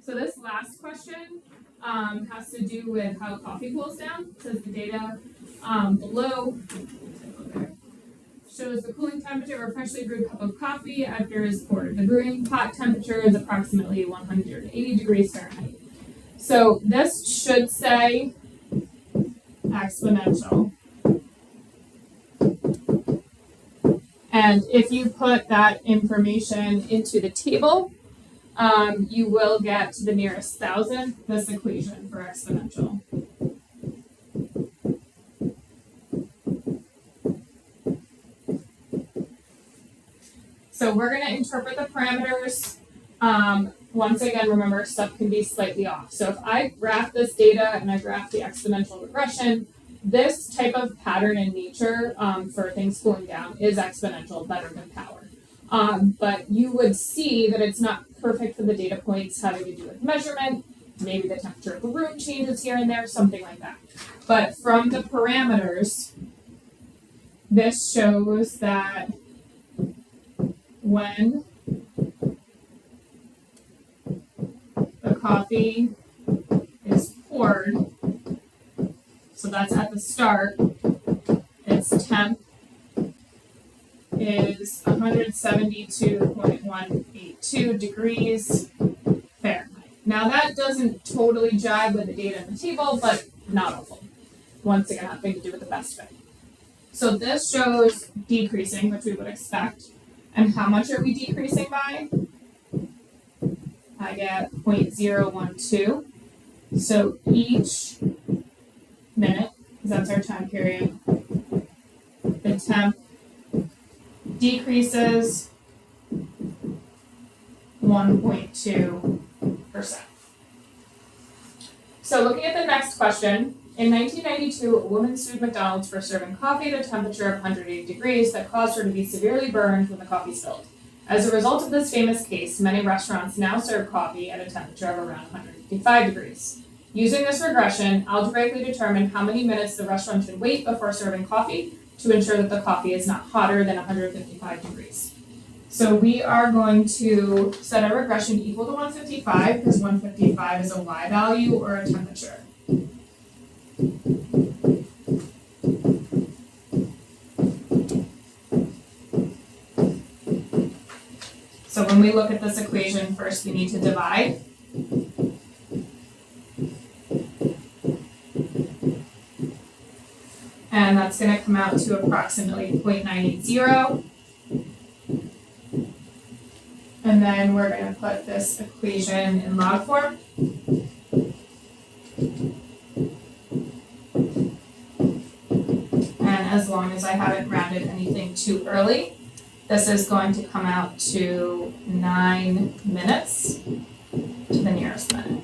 So this last question has to do with how coffee cools down. It says the data below shows the cooling temperature of a freshly brewed cup of coffee after it's poured. The brewing pot temperature is approximately 180 degrees Fahrenheit. So this should say exponential. And if you put that information into the table, you will get to the nearest thousandth this equation for exponential. So we're going to interpret the parameters. Once again, remember, stuff can be slightly off. So if I graph this data and I graph the exponential regression, this type of pattern in nature for things cooling down is exponential, better than power. But you would see that it's not perfect for the data points having to do with measurement. Maybe the temperature of the room changes here and there, something like that. But from the parameters, this shows that when the coffee is poured, so that's at the start, its temp is 172.182 degrees Fahrenheit. Now that doesn't totally jive with the data in the table, but not awful. Once again, nothing to do with the best fit. So this shows decreasing, which we would expect. And how much are we decreasing by? I get 0.012. So each minute, because that's our time period, the temp decreases 1.2%. So looking at the next question, in 1992, a woman sued McDonald's for serving coffee at a temperature of 180 degrees that caused her to be severely burned when the coffee spilled. As a result of this famous case, many restaurants now serve coffee at a temperature of around 155 degrees. Using this regression, algebraically determine how many minutes the restaurant should wait before serving coffee to ensure that the coffee is not hotter than 155 degrees. So we are going to set our regression equal to 155 because 155 is a y value or a temperature. So when we look at this equation, first we need to divide. And that's going to come out to approximately 0.980. And then we're going to put this equation in log form. And as long as I haven't rounded anything too early, this is going to come out to 9 minutes to the nearest minute.